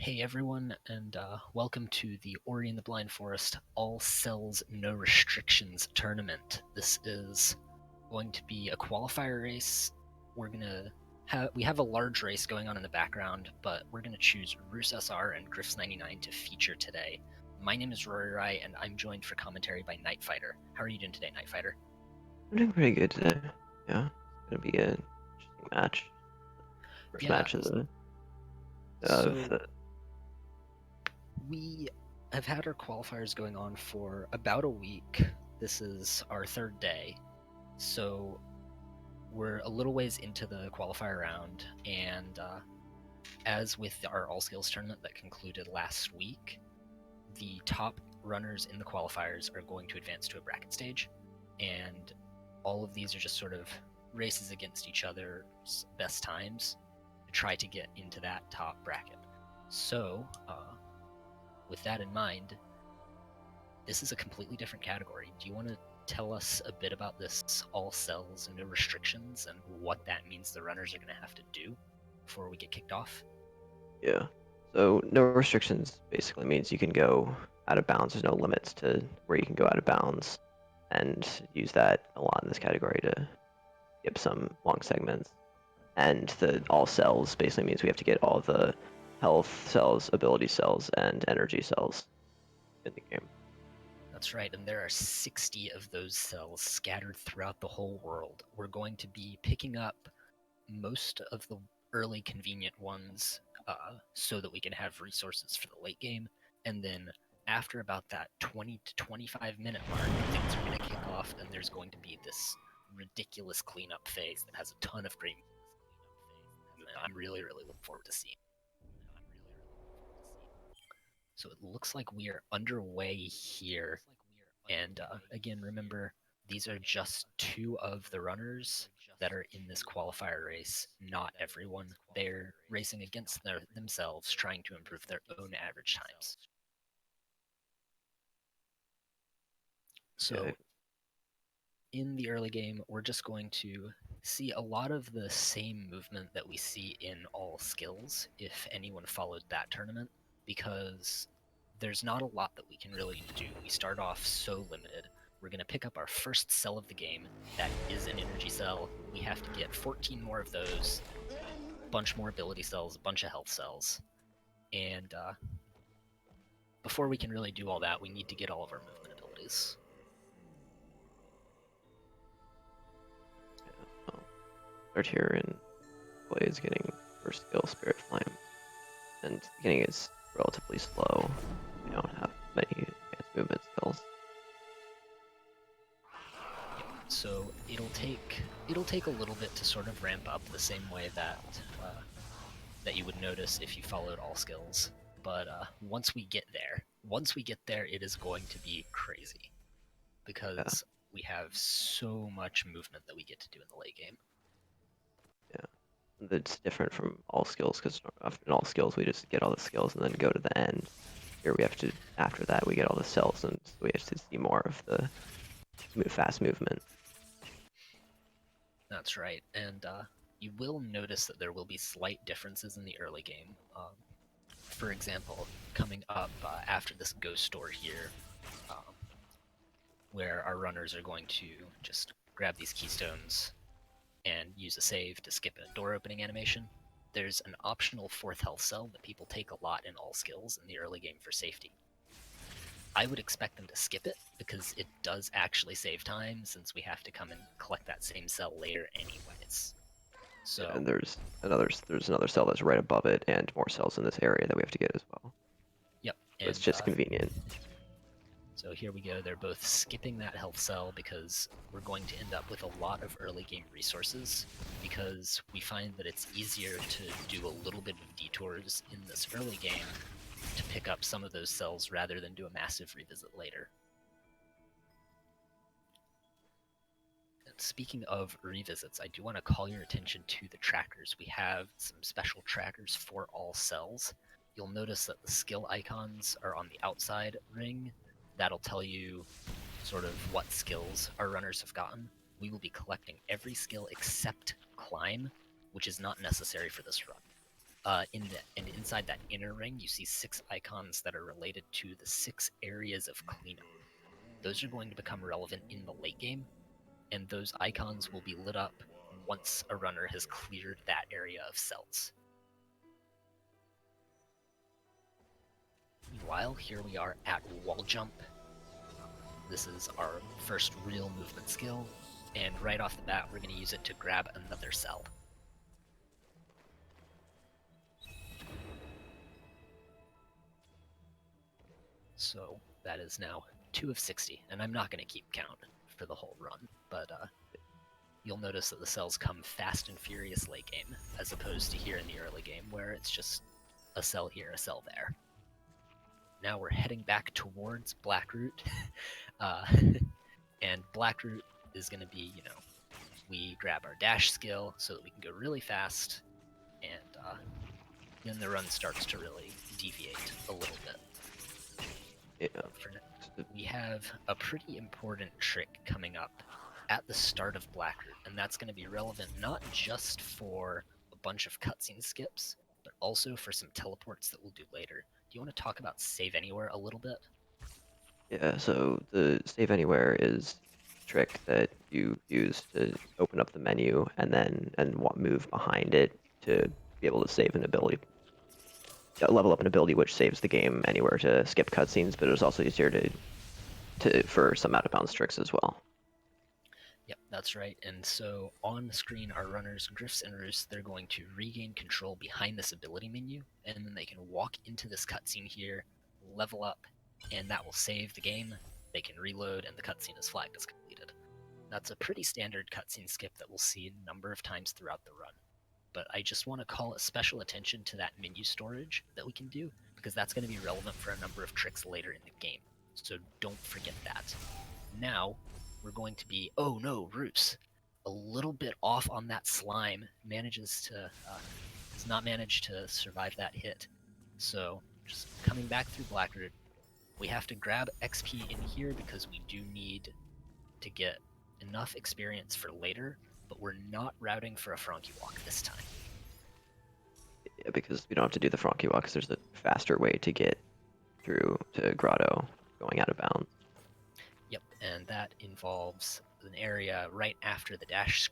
Hey everyone, and welcome to the Ori and the Blind Forest All Cells No Restrictions tournament. This is going to be a qualifier race. We have a large race going on in the background, but we're gonna choose RooseSR and Grifs99 to feature today. My name is Rory Rai, and I'm joined for commentary by Night Fighter. How are you doing today, Night Fighter? I'm doing pretty good today. Yeah, it's gonna be an interesting match. First Yeah, match of the of so the we have had our qualifiers going on for about a week. This is our third day. So we're a little ways into the qualifier round, and as with our all skills tournament that concluded last week, the top runners in the qualifiers are going to advance to a bracket stage, and all of these are just sort of races against each other's best times to try to get into that top bracket. So, with that in mind, this is a completely different category. Do you want to tell us a bit about this all cells and no restrictions and what that means the runners are going to have to do before we get kicked off? yeah. So no restrictions basically means you can go out of bounds. There's no limits to where you can go out of bounds, and use that a lot in this category to skip some long segments. And the all cells basically means we have to get all the health cells, ability cells, and energy cells in the game. That's right, and there are 60 of those cells scattered throughout the whole world. We're going to be picking up most of the early convenient ones so that we can have resources for the late game, and then after about that 20 to 25-minute mark, things are going to kick off, and there's going to be this ridiculous cleanup phase that has a ton of great. I'm really, really looking forward to seeing. So it looks like we are underway here. And again, remember, these are just two of the runners that are in this qualifier race, not everyone. They're racing against themselves, trying to improve their own average times. Okay. So in the early game, we're just going to see a lot of the same movement that we see in all skills if anyone followed that tournament, because there's not a lot that we can really do. We start off so limited. We're going to pick up our first cell of the game. That is an energy cell. We have to get 14 more of those, a bunch more ability cells, a bunch of health cells. And before we can really do all that, we need to get all of our movement abilities. Well, start here in Blaze getting first skill Spirit Flame, and the beginning is relatively slow. We don't have many advanced movement skills. So it'll take a little bit to sort of ramp up the same way that you would notice if you followed all skills. But once we get there, it is going to be crazy Yeah, because we have so much movement that we get to do in the late game. yeah. It's different from all skills because in all skills we just get all the skills and then go to the end. Here we have to, after that, we get all the cells, and so we have to see more of the fast movement. That's right, and you will notice that there will be slight differences in the early game. For example, coming up after this ghost door here, um, where our runners are going to just grab these keystones and use a save to skip a door opening animation. There's an optional fourth health cell that people take a lot in all skills in the early game for safety. I would expect them to skip it because it does actually save time since we have to come and collect that same cell later anyways. Yeah, So, and there's another cell that's right above it, and more cells in this area that we have to get as well. yep, So it's and just convenient. so here we go. They're both skipping that health cell because we're going to end up with a lot of early game resources because we find that it's easier to do a little bit of detours in this early game to pick up some of those cells rather than do a massive revisit later. And speaking of revisits, I do want to call your attention to the trackers. We have some special trackers for all cells. You'll notice that the skill icons are on the outside ring. That'll tell you sort of what skills our runners have gotten. We will be collecting every skill except climb, which is not necessary for this run. and inside that inner ring, you see 6 icons that are related to the 6 areas of cleanup. Those are going to become relevant in the late game, and those icons will be lit up once a runner has cleared that area of cells. Meanwhile, here we are at wall jump. This is our first real movement skill, and right off the bat, we're going to use it to grab another cell. So that is now 2 of 60, and I'm not going to keep count for the whole run, but you'll notice that the cells come fast and furious late game, as opposed to here in the early game, where it's just a cell here, a cell there. Now we're heading back towards Blackroot, and Blackroot is going to be, we grab our dash skill so that we can go really fast, and then the run starts to really deviate a little bit. Yeah. We have a pretty important trick coming up at the start of Blackroot, and that's going to be relevant not just for a bunch of cutscene skips, but also for some teleports that we'll do later. Do you want to talk about Save Anywhere a little bit? Yeah, so the Save Anywhere is a trick that you use to open up the menu and then move behind it to be able to save an ability. Level up an ability which saves the game anywhere to skip cutscenes, but it's also easier for some out of bounds tricks as well. Yep, that's right. And so on the screen, our runners, Grifs and Roos, they're going to regain control behind this ability menu, and then they can walk into this cutscene here, level up, and that will save the game. They can reload, and the cutscene is flagged as completed. That's a pretty standard cutscene skip that we'll see a number of times throughout the run. But I just want to call a special attention to that menu storage that we can do, because that's going to be relevant for a number of tricks later in the game. So don't forget that. Now, we're going to be, oh no, Roos, a little bit off on that slime, does not manage to survive that hit. So, just coming back through Blackroot, we have to grab XP in here because we do need to get enough experience for later, but we're not routing for a Frankie Walk this time. Yeah, because we don't have to do the Frankie Walk, because there's a faster way to get through to Grotto going out of bounds. Yep, and that involves an area right after the dash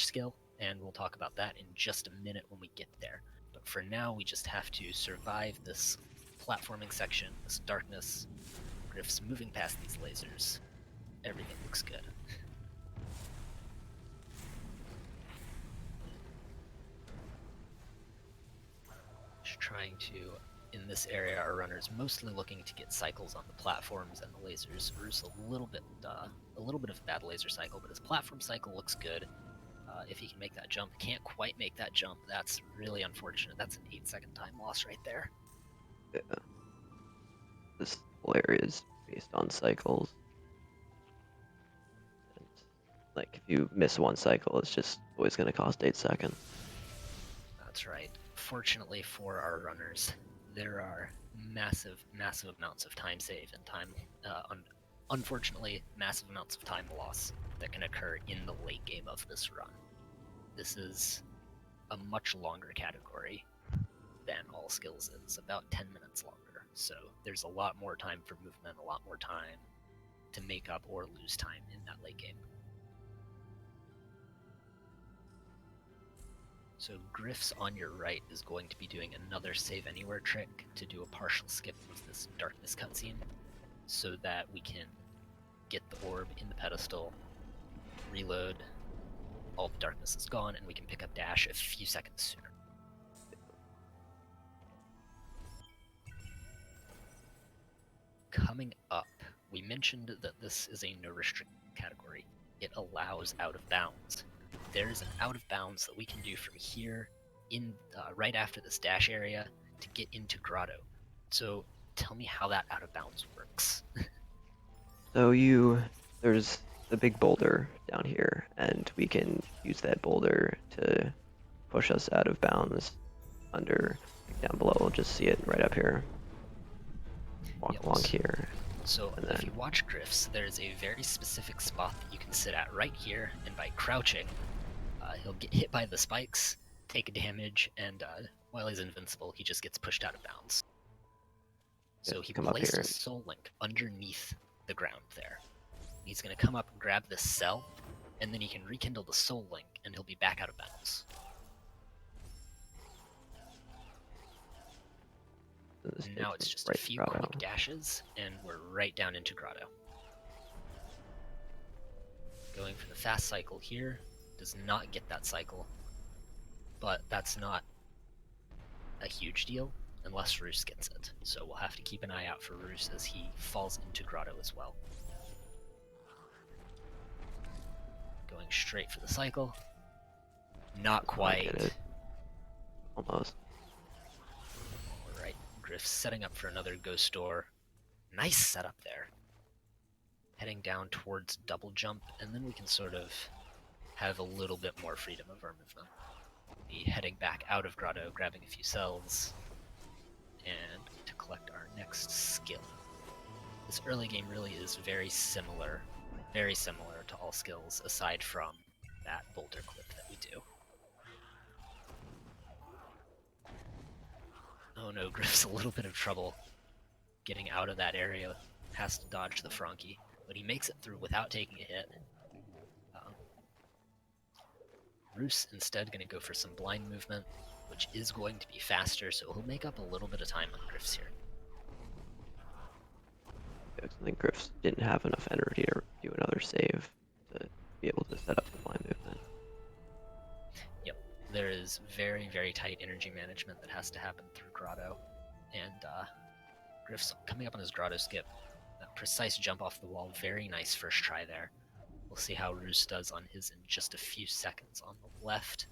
skill, and we'll talk about that in just a minute when we get there. But for now, we just have to survive this platforming section, this darkness, Grifs moving past these lasers. Everything looks good. Just trying to, in this area, our runners mostly looking to get cycles on the platforms and the lasers. Roos a little bit of a bad laser cycle, but his platform cycle looks good. If he can make that jump, can't quite make that jump. That's really unfortunate. That's an 8-second time loss right there. Yeah. This whole area is based on cycles. And, like, if you miss one cycle, it's just always going to cost 8 seconds. That's right. Fortunately for our runners, there are massive amounts of time save and time, unfortunately, massive amounts of time loss that can occur in the late game of this run. This is a much longer category than all skills is, about 10 minutes longer. So there's a lot more time for movement, a lot more time to make up or lose time in that late game. So Grifs on your right is going to be doing another Save Anywhere trick to do a partial skip of this darkness cutscene, so that we can get the orb in the pedestal, reload, all the darkness is gone, and we can pick up dash a few seconds sooner. Coming up, we mentioned that this is a no restrict category. It allows out of bounds. There is an out of bounds that we can do from here in right after this dash area to get into Grotto. So tell me how that out of bounds works. So there's a big boulder down here, and we can use that boulder to push us out of bounds down below. We'll just see it right up here. Walk along here. So if you watch Grifs, there's a very specific spot that you can sit at right here, and by crouching, he'll get hit by the spikes, take a damage, and While he's invincible, he just gets pushed out of bounds. So he Come up placed here. a soul link underneath the ground there. He's going to come up and grab this cell, and then he can rekindle the soul link, and he'll be back out of bounds. And now it's just a few quick dashes, and we're right down into Grotto. Going for the fast cycle here, does not get that cycle, but that's not a huge deal unless Roos gets it. So we'll have to keep an eye out for Roos as he falls into Grotto as well. Going straight for the cycle. Not quite. Almost. Alright, Grif's setting up for another ghost door. Nice setup there. Heading down towards double jump, and then we can sort of have a little bit more freedom of our movement. Be heading back out of Grotto, grabbing a few cells, and to collect our next skill. This early game really is very similar to all skills, aside from that boulder clip that we do. Oh no, Grif's a little bit of trouble getting out of that area. Has to dodge the Frankie, but he makes it through without taking a hit. Roos instead going to go for some blind movement, which is going to be faster, so he'll make up a little bit of time on Grifs here. I think Grifs didn't have enough energy to do another save to be able to set up the blind movement. Yep, there is very, very tight energy management that has to happen through Grotto, and Grif's coming up on his Grotto skip. That precise jump off the wall, very nice first try there. We'll see how Roos does on his in just a few seconds. On the left,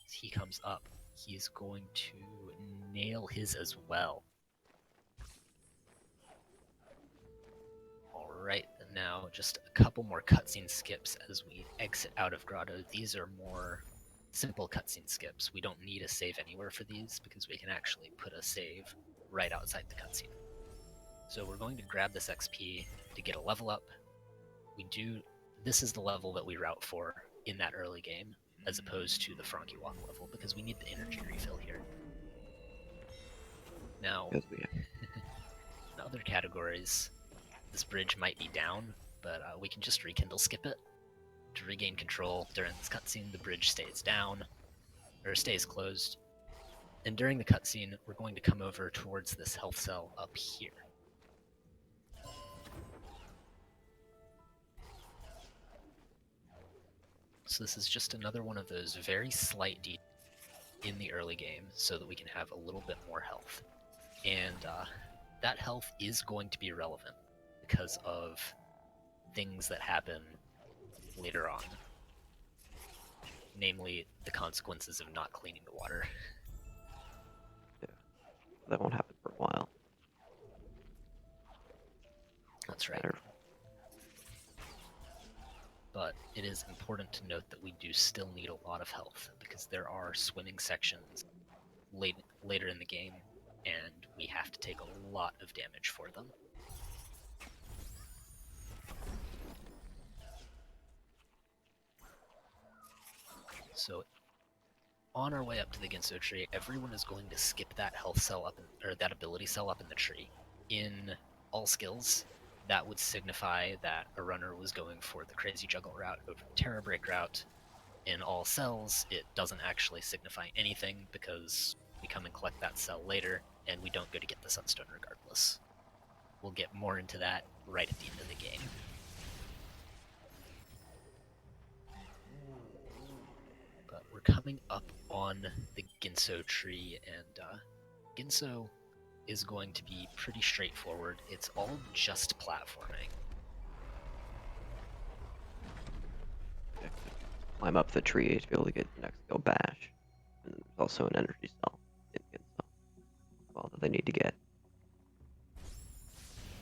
as he comes up, he's going to nail his as well. Alright, and now just a couple more cutscene skips as we exit out of Grotto. These are more simple cutscene skips. We don't need a save anywhere for these because we can actually put a save right outside the cutscene. So we're going to grab this XP to get a level up. This is the level that we route for in that early game, as opposed to the Frankie Walk level, because we need the energy refill here. Now, in other categories, this bridge might be down, but we can just rekindle skip it. To regain control during this cutscene, the bridge stays down, or stays closed. And during the cutscene, we're going to come over towards this health cell up here. So this is just another one of those very slight details in the early game so that we can have a little bit more health. And that health is going to be relevant because of things that happen later on. Namely, the consequences of not cleaning the water. Yeah, that won't happen for a while. That's right. But it is important to note that we do still need a lot of health, because there are swimming sections later in the game, and we have to take a lot of damage for them. So, on our way up to the Ginso tree, everyone is going to skip that health cell up, or that ability cell up in the tree. In all skills, that would signify that a runner was going for the Crazy Juggle route over the Terror Break route. In all cells, it doesn't actually signify anything because we come and collect that cell later, and we don't go to get the Sunstone regardless. We'll get more into that right at the end of the game. But we're coming up on the Ginso tree, and Ginso is going to be pretty straightforward. It's all just platforming. Climb up the tree to be able to get the next skill bash. And there's also an energy cell in Ginso as well that they need to get.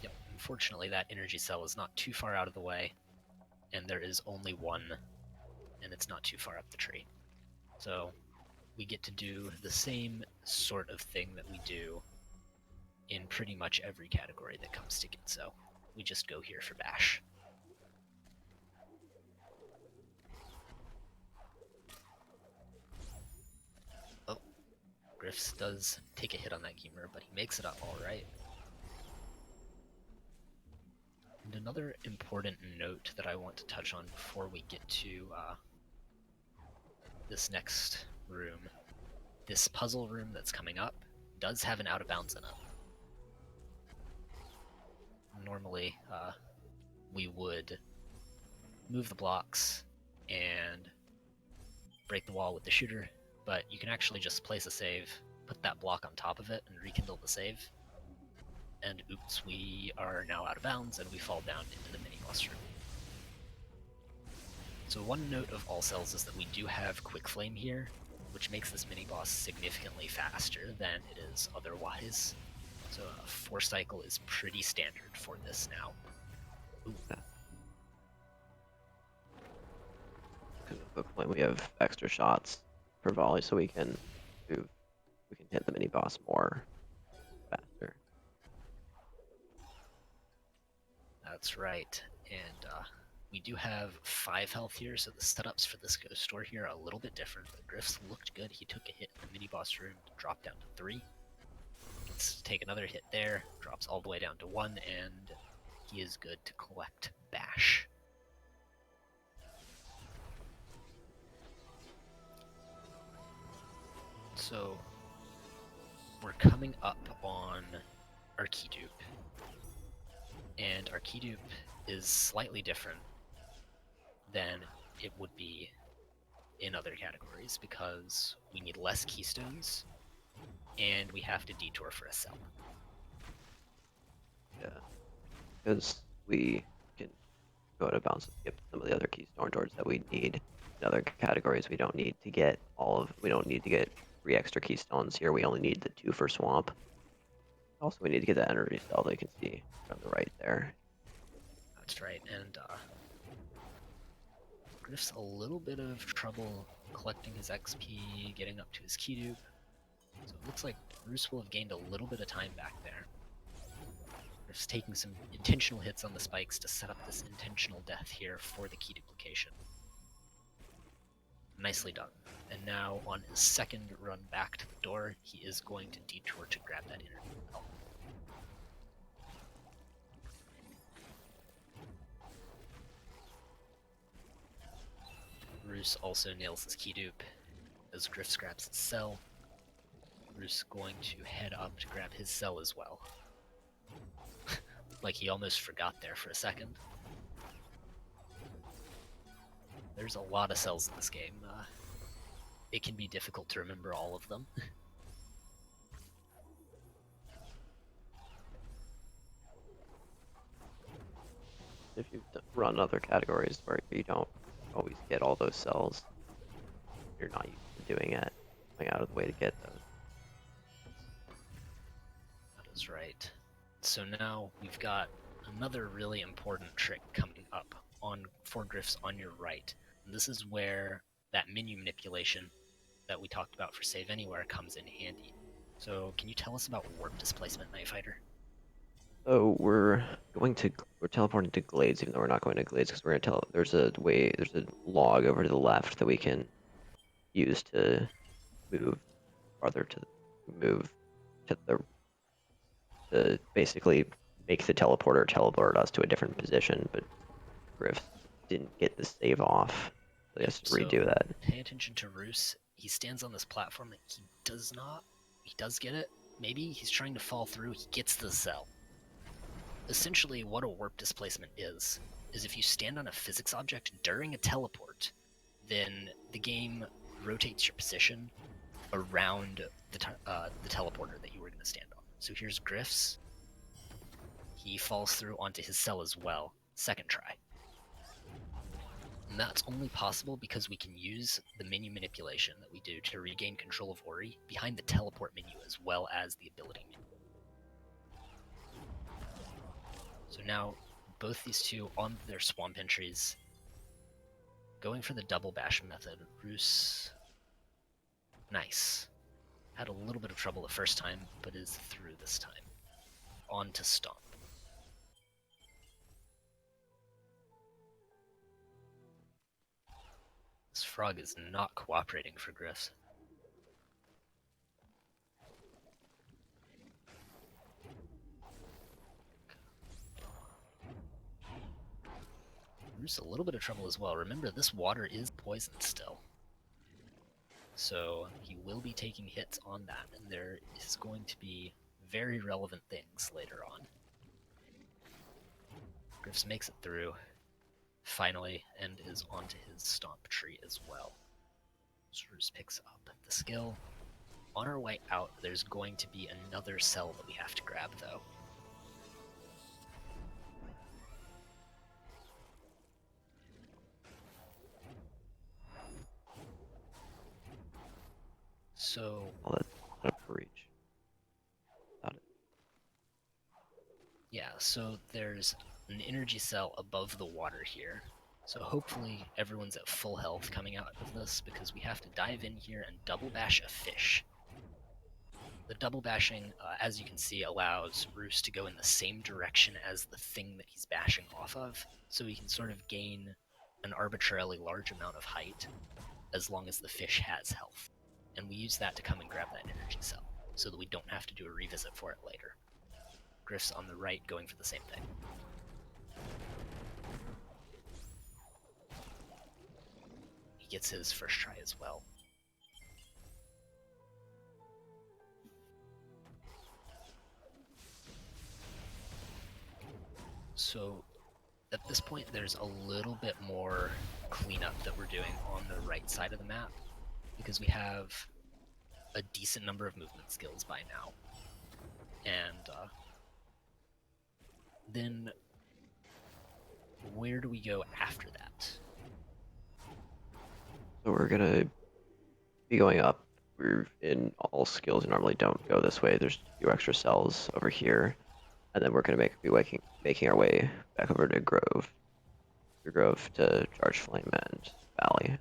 Yep, unfortunately that energy cell is not too far out of the way, and there is only one, and it's not too far up the tree. So we get to do the same sort of thing that we do in pretty much every category that comes to Ginso. We just go here for bash. Grifs does take a hit on that Keemer, but he makes it up all right. And another important note that I want to touch on before we get to this next room. This puzzle room that's coming up does have an out of bounds in it. Normally, we would move the blocks and break the wall with the shooter, but you can actually just place a save, put that block on top of it, and rekindle the save. And oops, we are now out of bounds, and we fall down into the mini-boss room. So one note of all cells is that we do have Quick Flame here, which makes this mini-boss significantly faster than it is otherwise. So a 4-cycle is pretty standard for this now. Ooh. Because at the point we have extra shots per volley, so we can hit the mini boss more faster. That's right, and we do have 5 health here, so the setups for this ghost door here are a little bit different. But Grifs looked good. He took a hit in the mini boss room to drop down to 3. Let's take another hit there, drops all the way down to 1, and he is good to collect Bash. So we're coming up on our key dupe, and our key dupe is slightly different than it would be in other categories because we need less keystones and we have to detour for a cell. Yeah, because we can go to bounce and skip some of the other keystone doors that we need in other categories. We don't need to get we don't need to get 3 extra keystones here. We only need the 2 for swamp. Also, we need to get that energy cell that you can see on the right there. That's right, and Griff's a little bit of trouble collecting his XP, getting up to his key dupe. So it looks like Roos will have gained a little bit of time back there. Griff's taking some intentional hits on the spikes to set up this intentional death here for the key duplication. Nicely done. And now on his second run back to the door, he is going to detour to grab that inner bell. Roos also nails his key dupe as Griffs grabs his cell. Roos going to head up to grab his cell as well. Like he almost forgot there for a second. There's a lot of cells in this game. It can be difficult to remember all of them. If you've run other categories where you don't always get all those cells, you're not used to doing it, going out of the way to get those. That is right. So now we've got another really important trick coming up for Grifs on your right. And this is where that menu manipulation that we talked about for Save Anywhere comes in handy. So can you tell us about warp displacement, Night Fighter? So we're teleporting to Glades, even though we're not going to Glades, because we're gonna there's a log over to the left that we can use to move farther to basically make the teleporter teleport us to a different position, but Griff didn't get the save off, so he has to redo that. Pay attention to Roos. He stands on this platform that he does get it. Maybe he's trying to fall through, he gets the cell. Essentially, what a warp displacement is if you stand on a physics object during a teleport, then the game rotates your position around the teleporter that you were going to stand on. So here's Grifs. He falls through onto his cell as well, second try. And that's only possible because we can use the menu manipulation that we do to regain control of Ori behind the teleport menu as well as the ability menu. So now, both these two on their swamp entries, going for the double bash method. Roos, nice. Had a little bit of trouble the first time, but is through this time. On to Stomp. This frog is not cooperating for Griffs. Roos a little bit of trouble as well. Remember, this water is poisoned still. So he will be taking hits on that, and there is going to be very relevant things later on. Grifs makes it through, finally, and is onto his stomp tree as well. So Roos picks up the skill. On our way out, there's going to be another cell that we have to grab, though. So... Oh, that's not a breach. Got it. Yeah, so there's an energy cell above the water here. So hopefully everyone's at full health coming out of this, because we have to dive in here and double bash a fish. The double bashing, as you can see, allows Roos to go in the same direction as the thing that he's bashing off of, so he can sort of gain an arbitrarily large amount of height as long as the fish has health. And we use that to come and grab that energy cell, so that we don't have to do a revisit for it later. Grif's on the right going for the same thing. He gets his first try as well. So at this point, there's a little bit more cleanup that we're doing on the right side of the map, because we have a decent number of movement skills by now. And then where do we go after that? So we're gonna be going up. We're in all skills normally don't go this way. There's a few extra cells over here, and then we're gonna be making our way back over to Grove. Through Grove to Charge Flame and Valley.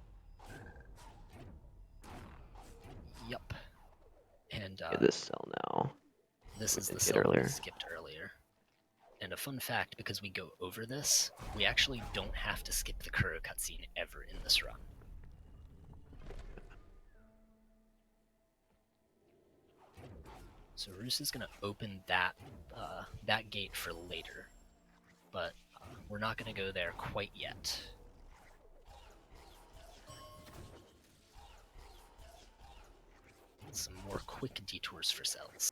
Yep. And Get this cell now. this We is the didn't cell get that we earlier. skipped earlier. And a fun fact, because we go over this, we actually don't have to skip the Kuro cutscene ever in this run. So Roos is going to open that that gate for later, but we're not going to go there quite yet. Some more quick detours for cells.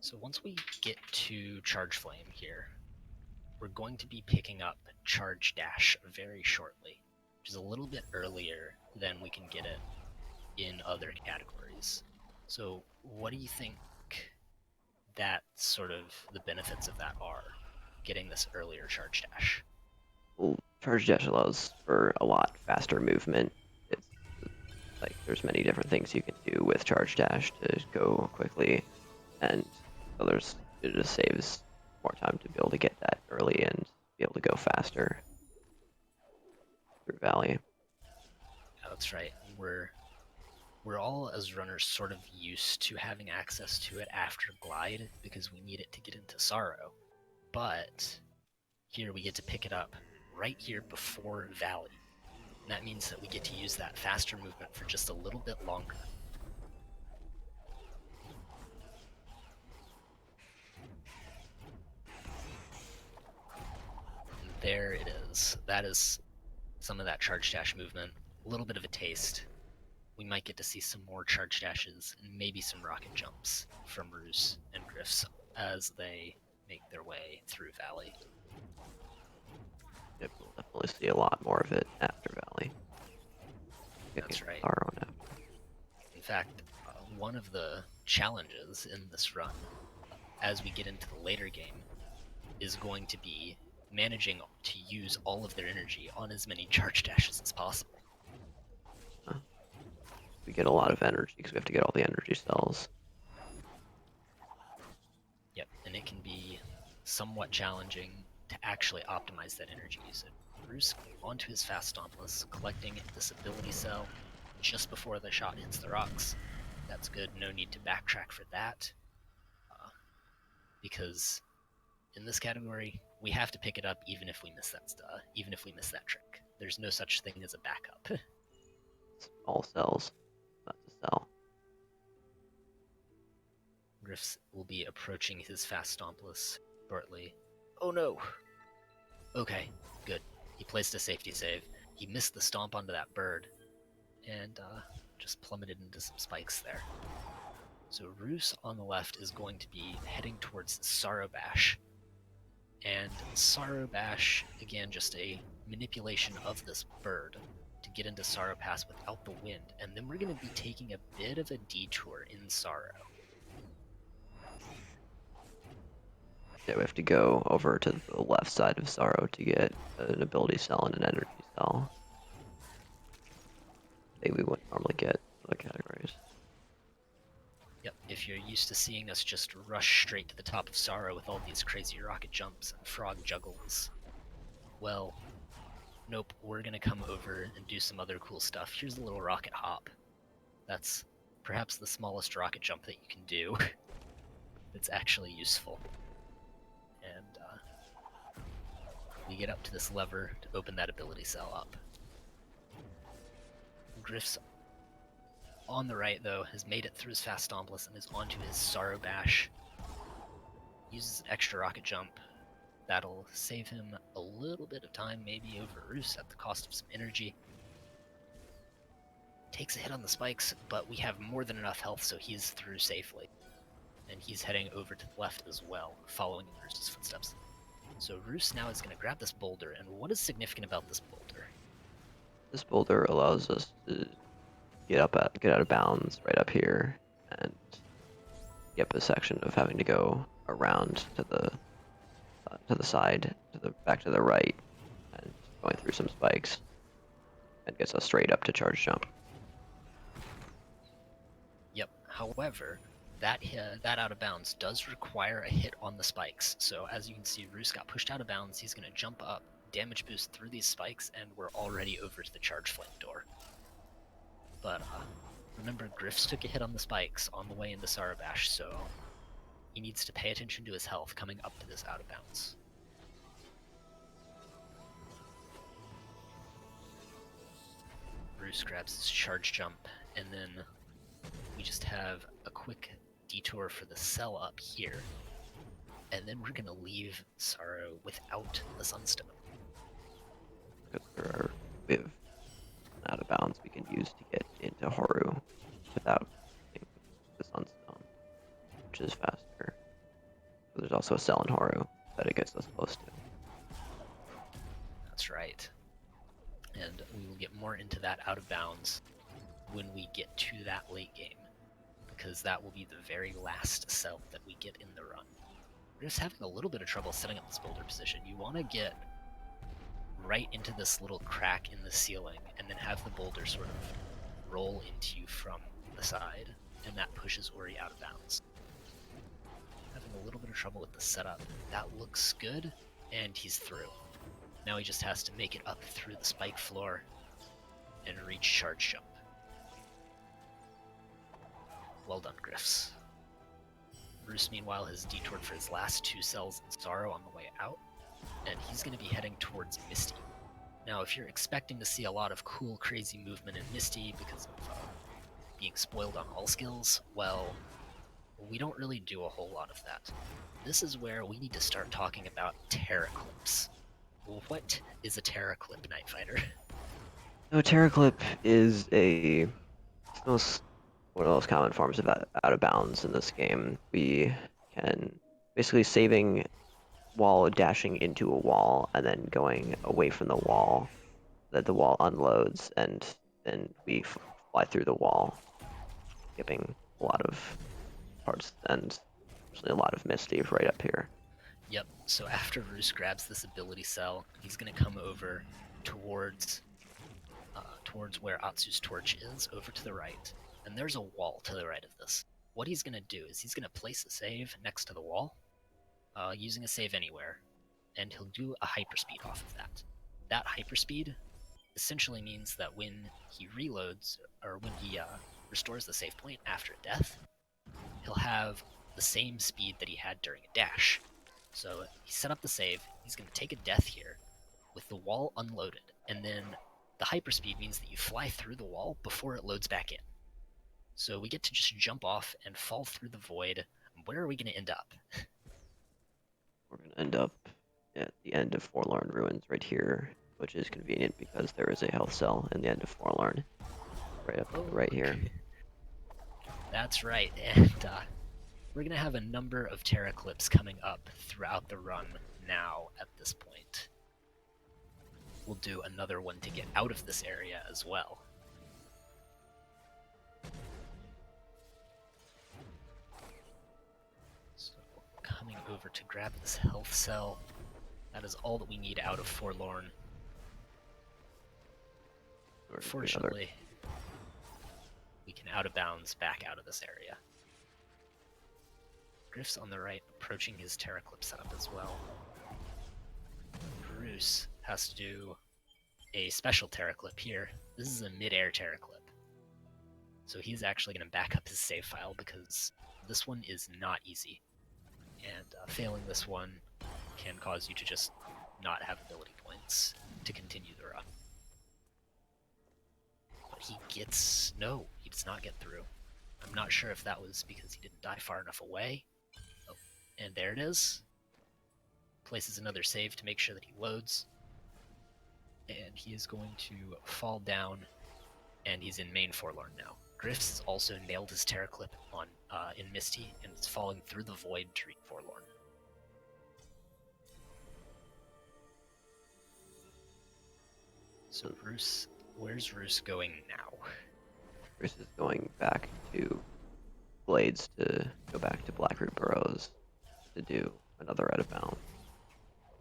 So once we get to Charge Flame here, we're going to be picking up Charge Dash very shortly, which is a little bit earlier than we can get it in other categories. So what do you think that sort of the benefits of that are, getting this earlier Charge Dash? Well, Charge Dash allows for a lot faster movement. It's like there's many different things you can do with Charge Dash to go quickly, and it just saves more time to be able to get that early and be able to go faster through Valley. Yeah, that's right. We're all, as runners, sort of used to having access to it after Glide, because we need it to get into Sorrow. But here we get to pick it up right here before Valley. And that means that we get to use that faster movement for just a little bit longer. And there it is. That is some of that Charge Dash movement. A little bit of a taste. We might get to see some more Charge Dashes and maybe some rocket jumps from Roos and Grifs as they make their way through Valley. Yep, we'll definitely see a lot more of it after Valley. That's right. Our own In fact, one of the challenges in this run, as we get into the later game, is going to be managing to use all of their energy on as many Charge Dashes as possible. We get a lot of energy because we have to get all the energy cells. Yep, and it can be somewhat challenging to actually optimize that energy usage. Roos onto his fast stompless, collecting this ability cell just before the shot hits the rocks. That's good, no need to backtrack for that. Because in this category, we have to pick it up even if we miss that trick. There's no such thing as a backup. It's all cells, not to sell. Grifs will be approaching his fast stompless shortly. Oh no! Okay, good. He placed a safety save. He missed the stomp onto that bird, and just plummeted into some spikes there. So Roos on the left is going to be heading towards Sorrow Bash. And Sorrow Bash, again, just a manipulation of this bird to get into Sorrow Pass without the wind. And then we're going to be taking a bit of a detour in Sorrow. Yeah, we have to go over to the left side of Sorrow to get an ability cell and an energy cell. We wouldn't normally get other categories. Yep, if you're used to seeing us just rush straight to the top of Sorrow with all these crazy rocket jumps and frog juggles, well, nope, we're gonna come over and do some other cool stuff. Here's a little rocket hop. That's perhaps the smallest rocket jump that you can do. It's actually useful. And we get up to this lever to open that ability cell up. Grifs on the right, though, has made it through his fast stompless and is onto his Sorrow Bash. Uses an extra rocket jump. That'll save him a little bit of time, maybe over Roos at the cost of some energy. Takes a hit on the spikes, but we have more than enough health, so he's through safely. And he's heading over to the left as well, following in Roos's footsteps. So Roos now is going to grab this boulder, and what is significant about this boulder? This boulder allows us to get out of bounds right up here, and skip a section of having to go around to the side, back to the right, and going through some spikes, and gets us straight up to charge jump. Yep. However, that out of bounds does require a hit on the spikes. So as you can see, Roos got pushed out of bounds. He's going to jump up, damage boost through these spikes, and we're already over to the charge flame door. But remember, Grifs took a hit on the spikes on the way into Sorrow Bash, so he needs to pay attention to his health coming up to this out of bounds. Roos grabs his charge jump, and then we just have a quick detour for the cell up here, and then we're going to leave Sorrow without the Sunstone. Because we have out of bounds we can use to get into Haru without the Sunstone, which is faster. But there's also a cell in Haru that it gets us close to. That's right. And we will get more into that out of bounds when we get to that late game, because that will be the very last cell that we get in the run. We're just having a little bit of trouble setting up this boulder position. You want to get right into this little crack in the ceiling and then have the boulder sort of roll into you from the side, and that pushes Ori out of bounds. Having a little bit of trouble with the setup. That looks good, and he's through. Now he just has to make it up through the spike floor and reach charge jump. Well done, Grifs. Roos, meanwhile, has detoured for his last two cells in Sorrow on the way out, and he's going to be heading towards Misty. Now, if you're expecting to see a lot of cool, crazy movement in Misty because of being spoiled on all skills, well, we don't really do a whole lot of that. This is where we need to start talking about Terra Clips. What is a Terra Clip, Night Fighter? So Terra Clip is one of the most common forms of out of bounds in this game. We can basically saving while dashing into a wall and then going away from the wall, that the wall unloads and then we fly through the wall, skipping a lot of parts and actually a lot of Misty right up here. Yep, so after Roos grabs this ability cell, he's going to come over towards where Atsu's torch is, over to the right. And there's a wall to the right of this. What he's going to do is he's going to place a save next to the wall, using a save anywhere, and he'll do a hyperspeed off of that. That hyperspeed essentially means that when he reloads, or when he restores the save point after a death, he'll have the same speed that he had during a dash. So he set up the save, he's going to take a death here with the wall unloaded, and then the hyperspeed means that you fly through the wall before it loads back in. So we get to just jump off and fall through the void. Where are we going to end up? We're going to end up at the end of Forlorn Ruins right here, which is convenient because there is a health cell in the end of Forlorn, right up to the right here. That's right, and we're going to have a number of Terra clips coming up throughout the run now at this point. We'll do another one to get out of this area as well. So coming over to grab this health cell. That is all that we need out of Forlorn. Fortunately, we can out of bounds back out of this area. Grif's on the right, approaching his Terra clip setup as well. Roos has to do a special Terra clip here. This is a mid-air Terra clip. So he's actually going to back up his save file because this one is not easy. And failing this one can cause you to just not have ability points to continue the run. But he gets... no, he does not get through. I'm not sure if that was because he didn't die far enough away. Oh, and there it is. Places another save to make sure that he loads. And he is going to fall down, and he's in main Forlorn now. Grifs has also nailed his Terra clip on in Misty, and is falling through the void to reach Forlorn. So Roos, where's Roos going now? Roos is going back to Blades to go back to Blackroot Burrows to do another out of bounds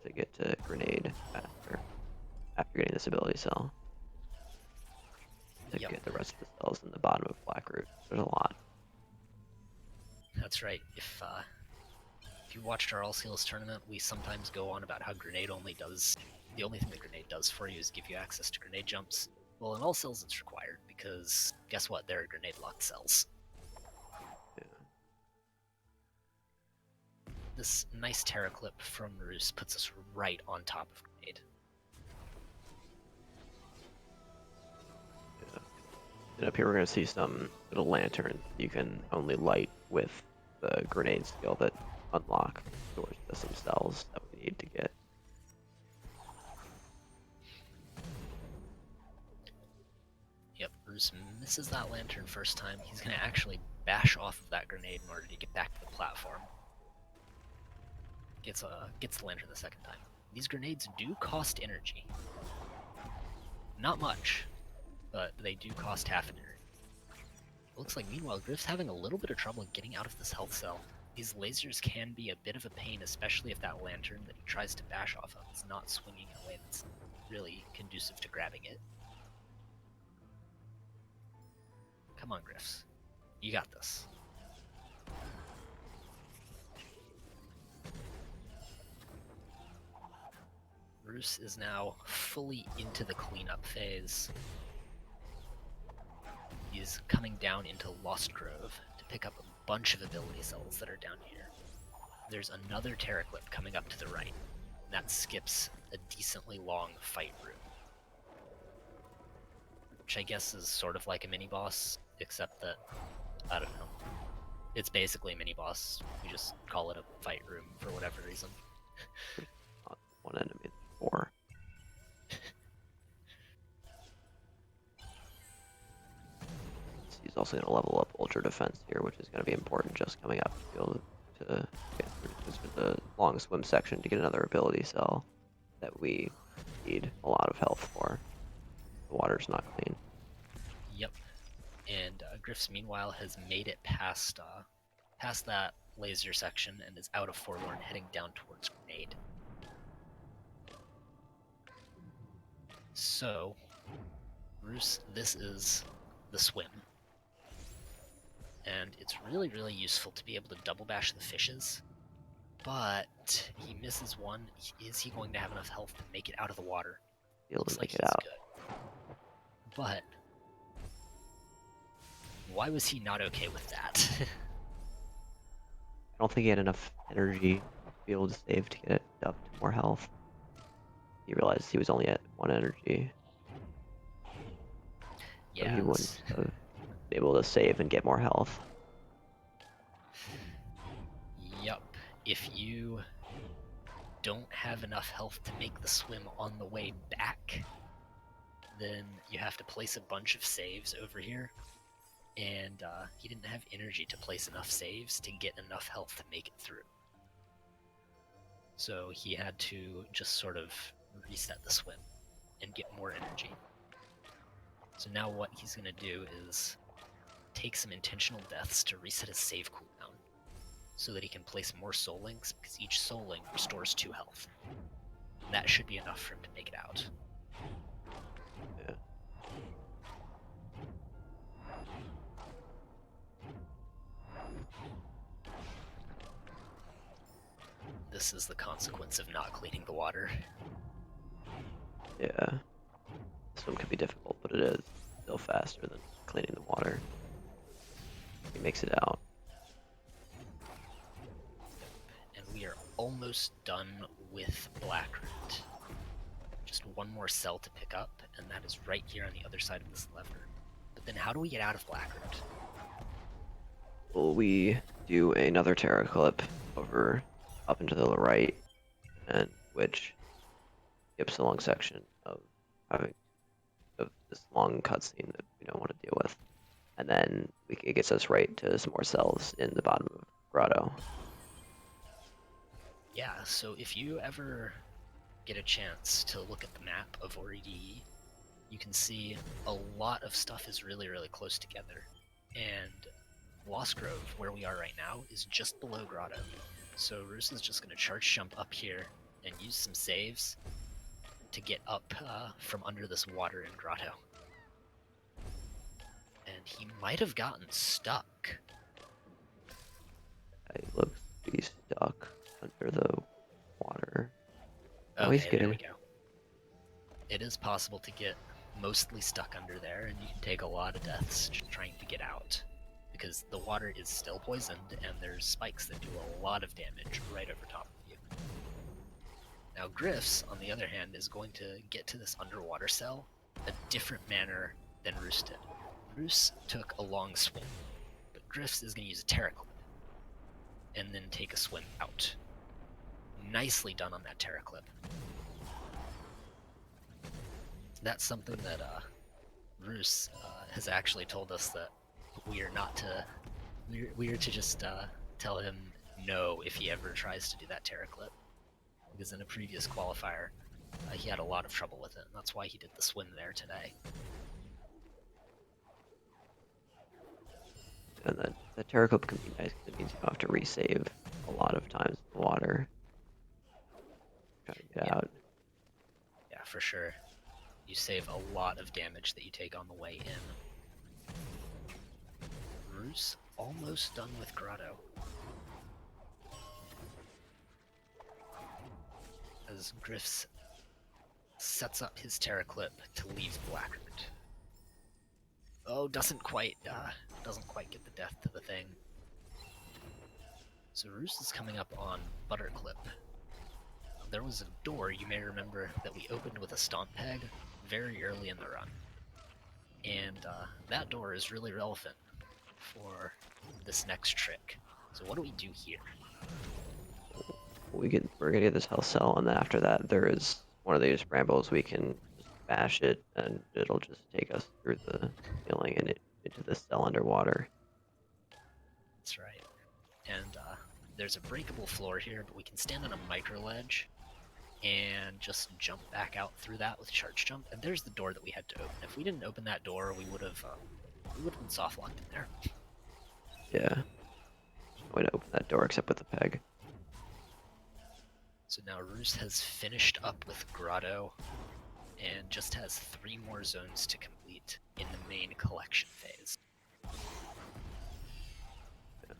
to get to Grenade faster after getting this ability cell. To get the rest of the cells in the bottom of Blackroot. There's a lot. That's right. If you watched our All Seals tournament, we sometimes go on about how Grenade only does... the only thing that Grenade does for you is give you access to grenade jumps. Well, in All Seals it's required, because guess what? There are grenade-locked cells. Yeah. This nice Terra clip from Roos puts us right on top of Grenade. Yeah. And up here we're going to see some little lanterns you can only light with the grenade skill that unlock doors to some cells that we need to get. Yep, Roos misses that lantern first time. He's going to actually bash off of that grenade in order to get back to the platform. Gets the lantern the second time. These grenades do cost energy. Not much, but they do cost half an energy. Looks like meanwhile Grif's having a little bit of trouble getting out of this health cell. These lasers can be a bit of a pain, especially if that lantern that he tries to bash off of is not swinging in a way that's really conducive to grabbing it. Come on, Grifs. You got this. Roos is now fully into the cleanup phase. He's coming down into Lost Grove to pick up a bunch of ability cells that are down here. There's another Terra clip coming up to the right. That skips a decently long fight room. Which I guess is sort of like a mini-boss, except that, I don't know. It's basically a mini-boss. We just call it a fight room for whatever reason. Not one enemy, 4. He's also going to level up Ultra Defense here, which is going to be important just coming up to be able to get through the long swim section to get another ability cell that we need a lot of health for. The water's not clean. Yep. And Grifs, meanwhile, has made it past that laser section and is out of Forlorn, heading down towards Grenade. So, Roos, this is the swim. And it's really, really useful to be able to double bash the fishes. But he misses one. Is he going to have enough health to make it out of the water? Looks like he's good. But why was he not okay with that? I don't think he had enough energy to be able to save to get it up to more health. he realized he was only at 1 energy, so he wouldn't Yes. have been able to save and get more health. Yup. If you don't have enough health to make the swim on the way back, then you have to place a bunch of saves over here. And he didn't have energy to place enough saves to get enough health to make it through. So he had to just sort of reset the swim and get more energy. So now what he's going to do is take some intentional deaths to reset his save cooldown so that he can place more soul links, because each soul link restores 2 health. And that should be enough for him to make it out. Yeah. This is the consequence of not cleaning the water. Yeah. Swim can be difficult, but it is still faster than cleaning the water. He makes it out. And we are almost done with Blackroot. Just one more cell to pick up, and that is right here on the other side of this lever. But then how do we get out of Blackroot? Well, we do another Terra clip over up and to the right, and which skips a long section of this long cutscene that we don't want to deal with, and then it gets us right to some more cells in the bottom of Grotto. Yeah, so if you ever get a chance to look at the map of REDE, you can see a lot of stuff is really, really close together. And Lost Grove, where we are right now, is just below Grotto. So Roos is just going to charge jump up here and use some saves to get up from under this water in Grotto. And he might have gotten stuck. It looks to be stuck under the water. Oh, Okay, he's getting. there we go. It is possible to get mostly stuck under there, and you can take a lot of deaths just trying to get out, because the water is still poisoned, and there's spikes that do a lot of damage right over top of you. Now Grifs, on the other hand, is going to get to this underwater cell a different manner than Roos did. Roos took a long swim, but Grifs is going to use a Terra Clip, and then take a swim out. Nicely done on that Terra Clip. That's something that Roos has actually told us that we are not to. We are to just tell him no if he ever tries to do that Terra Clip, because in a previous qualifier, he had a lot of trouble with it, and that's why he did the swim there today. And the Terra clip can be nice because it means you don't have to resave a lot of times in the water. Trying to get out. Yeah, for sure. You save a lot of damage that you take on the way in. Roos almost done with Grotto. As Grifs sets up his Terra Clip to leave Blackroot. Oh, doesn't quite get the death to the thing. So Roos is coming up on Butterclip. There was a door, you may remember, that we opened with a stomp peg very early in the run. And that door is really relevant for this next trick. So what do we do here? We're gonna get this health cell, and then after that there is one of these brambles. We can just bash it, and it'll just take us through the ceiling and into the cell underwater. That's right. And there's a breakable floor here, but we can stand on a micro ledge and just jump back out through that with charge jump. And there's the door that we had to open. If we didn't open that door, we would have been soft locked in there. Yeah. I'm going to open that door except with the peg. So now Roos has finished up with Grotto and just has 3 more zones to complete in the main collection phase.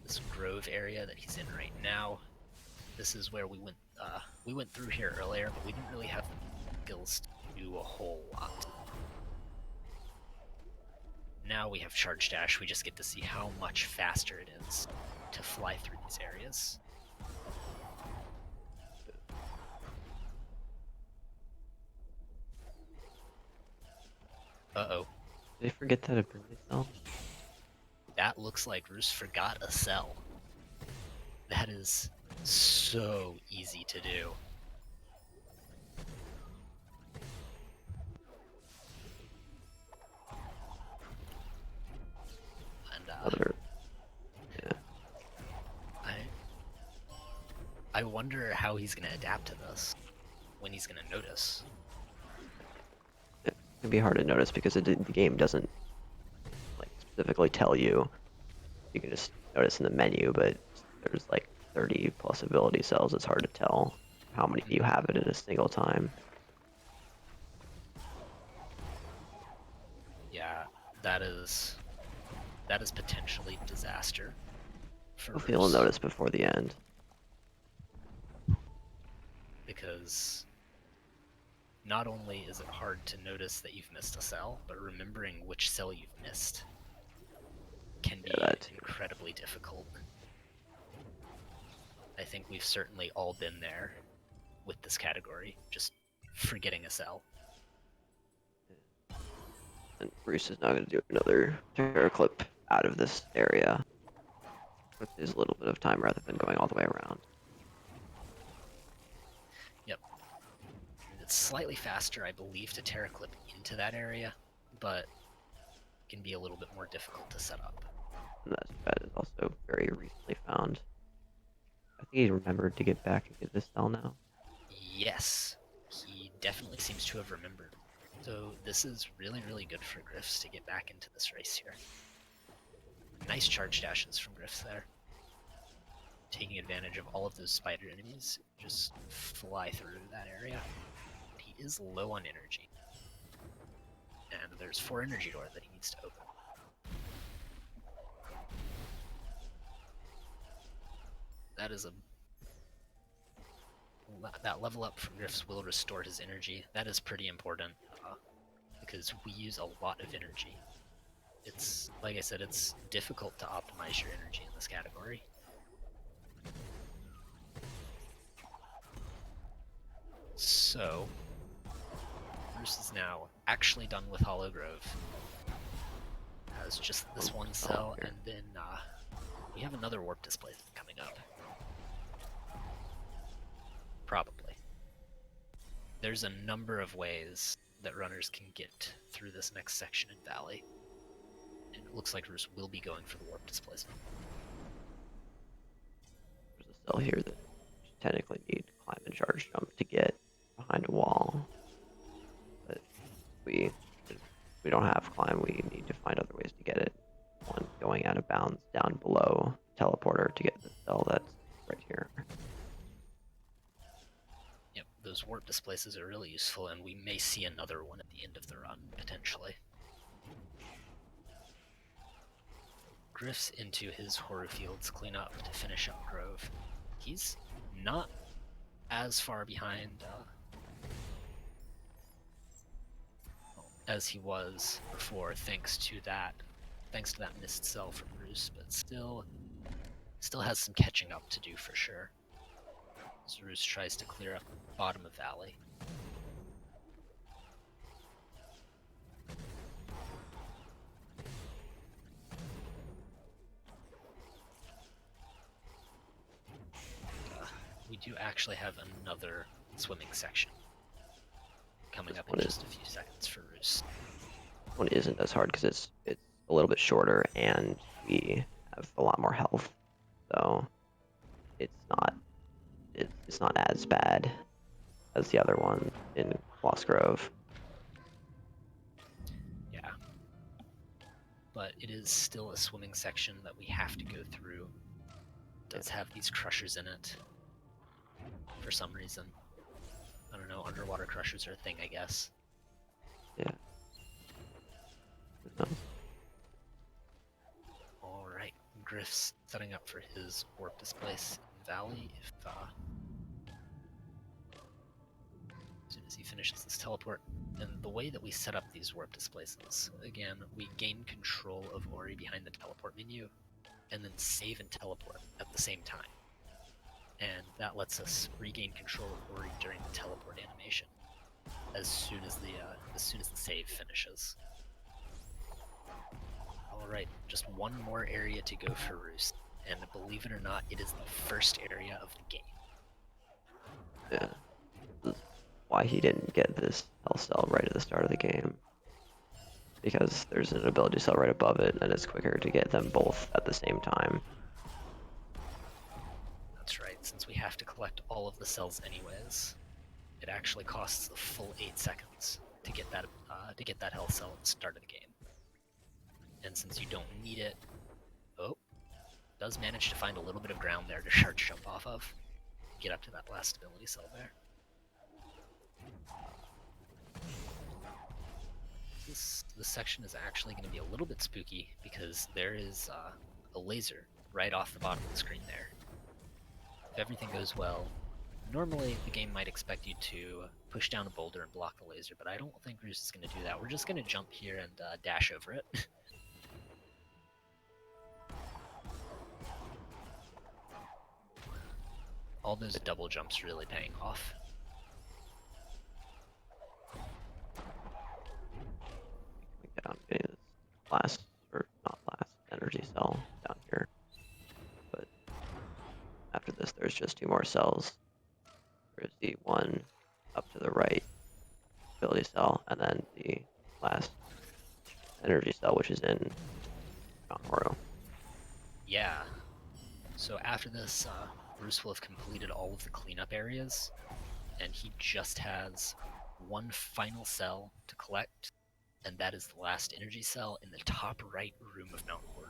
This grove area that he's in right now, this is where we went through here earlier, but we didn't really have the skills to do a whole lot. Now we have Charge Dash, we just get to see how much faster it is to fly through these areas. Uh-oh. Did I forget that I bring myself? That looks like Roos forgot a cell. That is so easy to do. And Another. Yeah. I wonder how he's gonna adapt to this. When he's gonna notice. It can be hard to notice because the game doesn't like specifically tell you. You can just notice in the menu, but there's like 30 plus ability cells. It's hard to tell how many you have it in a single time. Yeah, that is potentially disaster for Hopefully you'll Roos, notice before the end. because not only is it hard to notice that you've missed a cell, but remembering which cell you've missed can be incredibly difficult. I think we've certainly all been there with this category, just forgetting a cell. And Bruce is now going to do another terror clip out of this area with his little bit of time rather than going all the way around. Yep. It's slightly faster, I believe, to terror clip into that area, but can be a little bit more difficult to set up. And that bed is also very recently found. I think he remembered to get back and get this cell now. Yes, he definitely seems to have remembered. So this is really, really good for Grifs to get back into this race here. Nice charge dashes from Grifs there. Taking advantage of all of those spider enemies, just fly through that area. He is low on energy. And there's 4 energy doors that he needs to open. That is that level up from Grifs will restore his energy. That is pretty important, because we use a lot of energy. It's, like I said, it's difficult to optimize your energy in this category. So, Bruce is now actually done with Hollow Grove. Has just this one cell, and then we have another warp displacement coming up. Probably. There's a number of ways that runners can get through this next section in Valley. And it looks like Bruce will be going for the warp displacement. There's a cell here that you technically need climb and charge jump to get behind a wall. But we don't have climb, we need to find other ways to get it. One going out of bounds down below teleporter to get the cell that's right here. Yep, those warp displaces are really useful, and we may see another one at the end of the run, potentially. Grifs into his Horror Fields cleanup to finish up Grove. He's not as far behind as he was before, thanks to that missed cell from Roos, but still has some catching up to do for sure. As Roos tries to clear up the bottom of Valley. We do actually have another swimming section coming up in just a few seconds for Roos. One isn't as hard because it's a little bit shorter and we have a lot more health, so it's not as bad as the other one in Lost Grove. Yeah, but it is still a swimming section that we have to go through. It does have these crushers in it for some reason. I don't know, underwater crushers are a thing, I guess. Yeah. No. Alright, Grif's setting up for his warp displace in Valley. As soon as he finishes this teleport. And the way that we set up these warp displaces, again, we gain control of Ori behind the teleport menu, and then save and teleport at the same time. And that lets us regain control of Ori during the teleport animation, as soon as the save finishes. Alright, just one more area to go for Roos, and believe it or not, it is the first area of the game. Yeah. This is why he didn't get this health cell right at the start of the game. Because there's an ability cell right above it, and it's quicker to get them both at the same time. That's right, since we have to collect all of the cells anyways, it actually costs the full 8 seconds to get that health cell at the start of the game. And since you don't need it, does manage to find a little bit of ground there to charge jump off of. Get up to that last ability cell there. This section is actually going to be a little bit spooky because there is a laser right off the bottom of the screen there. If everything goes well, normally the game might expect you to push down a boulder and block the laser, but I don't think Roos is going to do that. We're just going to jump here and dash over it. All those double jumps really paying off. Down getting this last, or not last, energy cell down here. But after this, there's just 2 more cells. There's the one up to the right ability cell, and then the last energy cell, which is in Mount Horo. Yeah. So after this, Bruce will have completed all of the cleanup areas, and he just has one final cell to collect, and that is the last energy cell in the top right room of Mount Horo.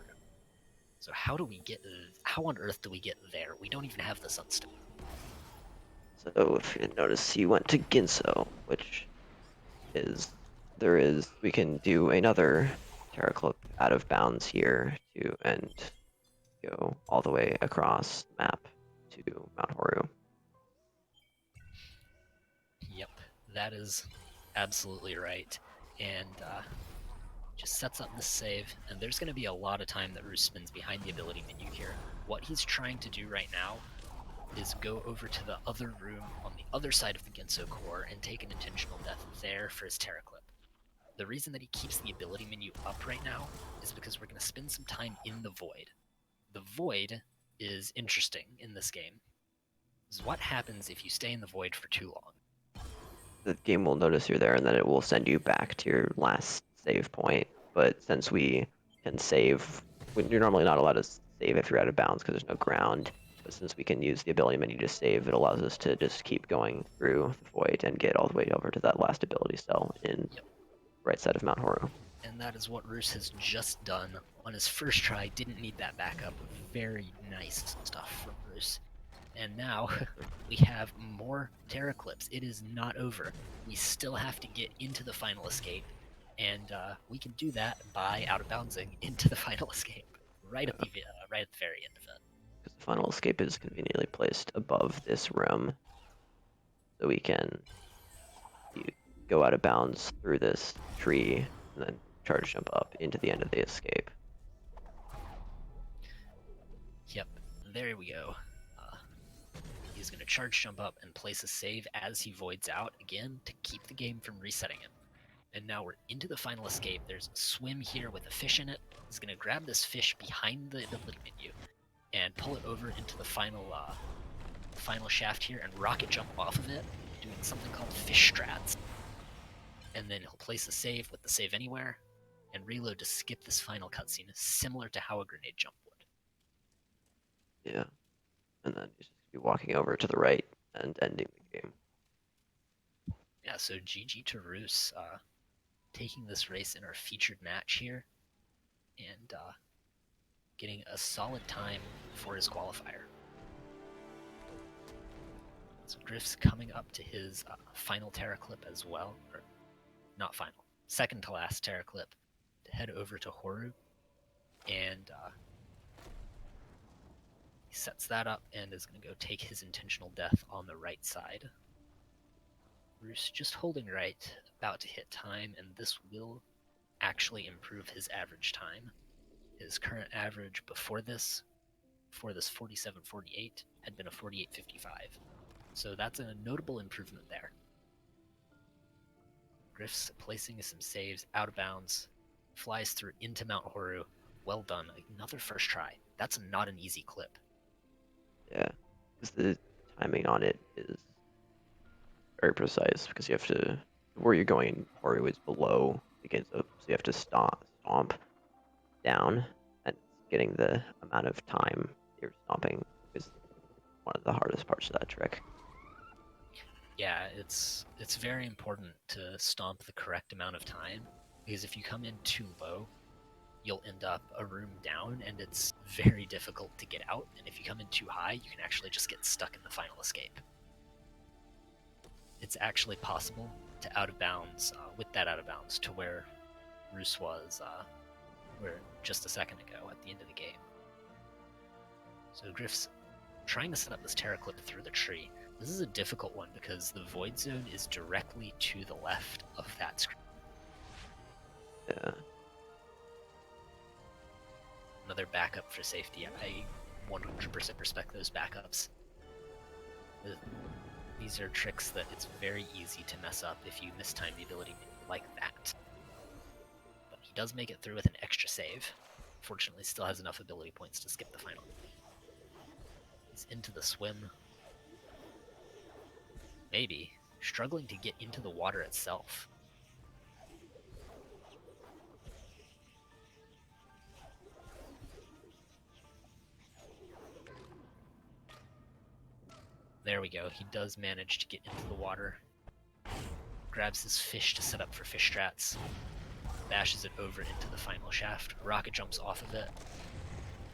So how on earth do we get there? We don't even have the sunstone. So if you didn't notice, he went to Ginso, which is, we can do another Terraclip out of bounds here and go all the way across the map to Mount Horo. Yep, that is absolutely right. And just sets up this save, and there's going to be a lot of time that Roos spends behind the ability menu here. What he's trying to do right now is go over to the other room on the other side of the Genso core and take an intentional death there for his Terraclip. The reason that he keeps the ability menu up right now is because we're going to spend some time in the Void. The Void is interesting in this game. This is what happens if you stay in the Void for too long. The game will notice you're there, and then it will send you back to your last save point. But since we can save, you're normally not allowed to save if you're out of bounds because there's no ground. But since we can use the ability menu to save, it allows us to just keep going through the Void and get all the way over to that last ability cell in right side of Mount Horo. And that is what Roos has just done on his first try. Didn't need that backup. Very nice stuff from Roos. And now we have more Terraclips. It is not over. We still have to get into the final escape, and we can do that by out of bouncing into the final escape right at the very end of it. Because the final escape is conveniently placed above this room, so we can go out of bounds through this tree and then charge jump up into the end of the escape. Yep, there we go. He's going to charge jump up and place a save as he voids out again to keep the game from resetting him. And now we're into the final escape. There's a swim here with a fish in it. He's going to grab this fish behind the ability menu and pull it over into the final shaft here and rocket jump off of it, doing something called fish strats. And then he'll place a save with the save anywhere and reload to skip this final cutscene, similar to how a grenade jump would. Yeah, and then he's just be walking over to the right and ending the game. Yeah, so GG to Roos, taking this race in our featured match here, and getting a solid time for his qualifier. So Grif's coming up to his final Terraclip as well, or not final, second to last Terraclip, to head over to Horu, and he sets that up and is going to go take his intentional death on the right side. Roos just holding right, about to hit time, and this will actually improve his average time. His current average before this 47.48, had been a 48.55. So that's a notable improvement there. Grif's placing some saves out of bounds, flies through into Mount Horu. Well done. Another first try. That's not an easy clip. Yeah, because the timing on it is very precise because you have to where you're going Horu is below the gates, so you have to stomp down, and getting the amount of time you're stomping is one of the hardest parts of that trick. Yeah, it's very important to stomp the correct amount of time, because if you come in too low, you'll end up a room down, and it's very difficult to get out. And if you come in too high, you can actually just get stuck in the final escape. It's actually possible to out of bounds with that out of bounds to where Roos was where just a second ago at the end of the game. So Grif's trying to set up this Terra Clip through the tree. This is a difficult one because the Void Zone is directly to the left of that screen. Yeah. Another backup for safety. I 100% respect those backups. These are tricks that it's very easy to mess up if you mistime the ability like that. But he does make it through with an extra save. Fortunately, still has enough ability points to skip the final. He's into the swim. Maybe. Struggling to get into the water itself. There we go. He does manage to get into the water. Grabs his fish to set up for fish strats. Bashes it over into the final shaft. Rocket jumps off of it.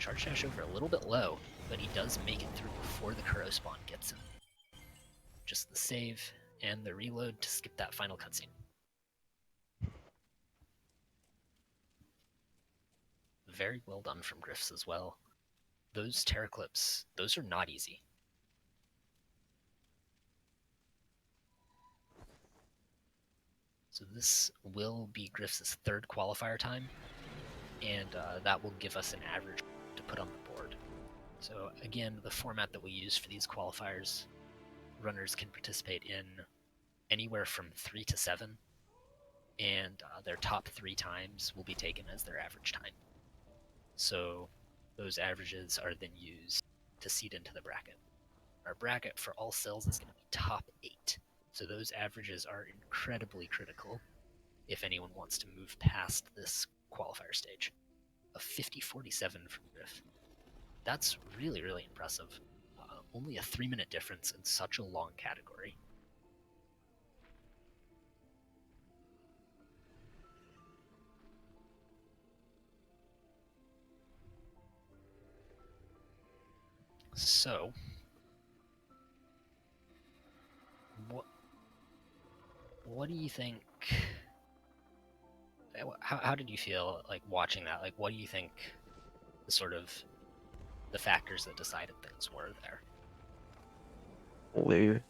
Charge dash over a little bit low, but he does make it through before the Kuro spawn gets him. Just the save and the reload to skip that final cutscene. Very well done from Grifs as well. Those Terra Clips, those are not easy. So this will be Grifs' third qualifier time, and that will give us an average to put on the board. So again, the format that we use for these qualifiers, runners can participate in anywhere from 3 to 7, and their top 3 times will be taken as their average time. So those averages are then used to seed into the bracket. Our bracket for all cells is going to be top 8. So those averages are incredibly critical if anyone wants to move past this qualifier stage. A 50-47 from Griff. That's really, really impressive. Only a 3-minute difference in such a long category. So, what do you think? How did you feel like watching that? Like, what do you think the sort of the factors that decided things were there? We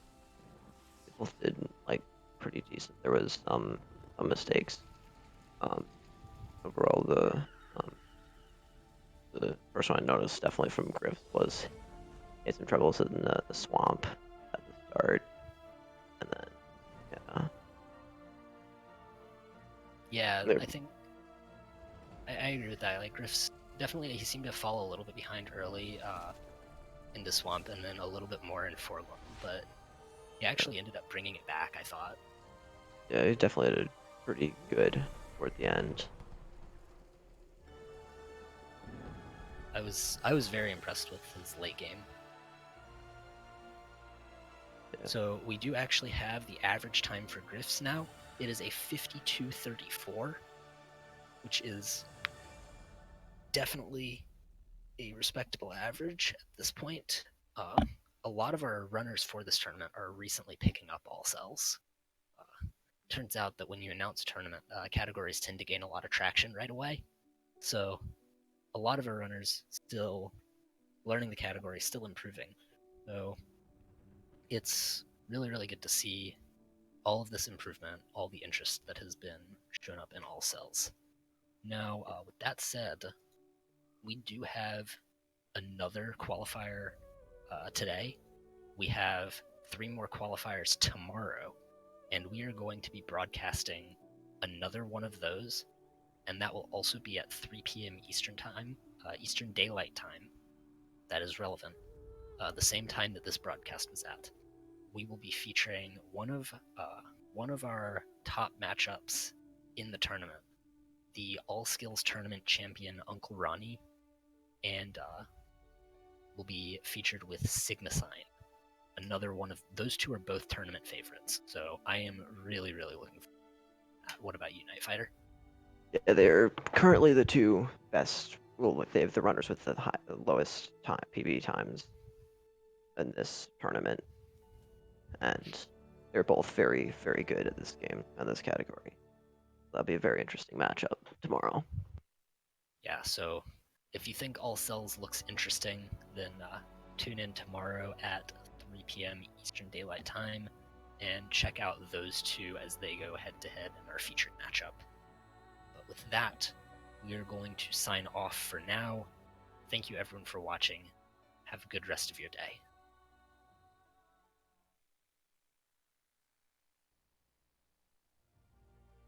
both did like pretty decent. There was some mistakes. Overall, the first one I noticed definitely from Griff's was he had some troubles in the swamp at the start, and then Yeah, there, I think I agree with that. Like Griff's definitely he seemed to fall a little bit behind early in the swamp, and then a little bit more in Forlorn, but he actually ended up bringing it back. I thought. yeah, he definitely did pretty good toward the end. I was very impressed with his late game. Yeah. So we do actually have the average time for Grifs now. It is a 52:34, which is definitely a respectable average at this point. A lot of our runners for this tournament are recently picking up all cells. Turns out that when you announce a tournament, categories tend to gain a lot of traction right away. So a lot of our runners still learning the category, still improving. So it's really, really good to see all of this improvement, all the interest that has been shown up in all cells. Now, with that said, we do have another qualifier today. We have 3 more qualifiers tomorrow, and we are going to be broadcasting another one of those and that will also be at 3 p.m. Eastern Time, Eastern Daylight Time. That is relevant. The same time that this broadcast was at. We will be featuring one of our top matchups in the tournament, the All Skills Tournament champion Uncle Ronnie, and will be featured with Sigma Sign. Another one of those two are both tournament favorites, so I am really, really looking forward to that. What about you, Night Fighter? Yeah, they're currently the two best. Well, they have the runners with the lowest time PB times in this tournament, and they're both very, very good at this game in this category. That'll be a very interesting matchup tomorrow. Yeah, so if you think All Cells looks interesting, then tune in tomorrow at 3 p.m. Eastern Daylight Time and check out those two as they go head-to-head in our featured matchup. But with that, we are going to sign off for now. Thank you everyone for watching. Have a good rest of your day.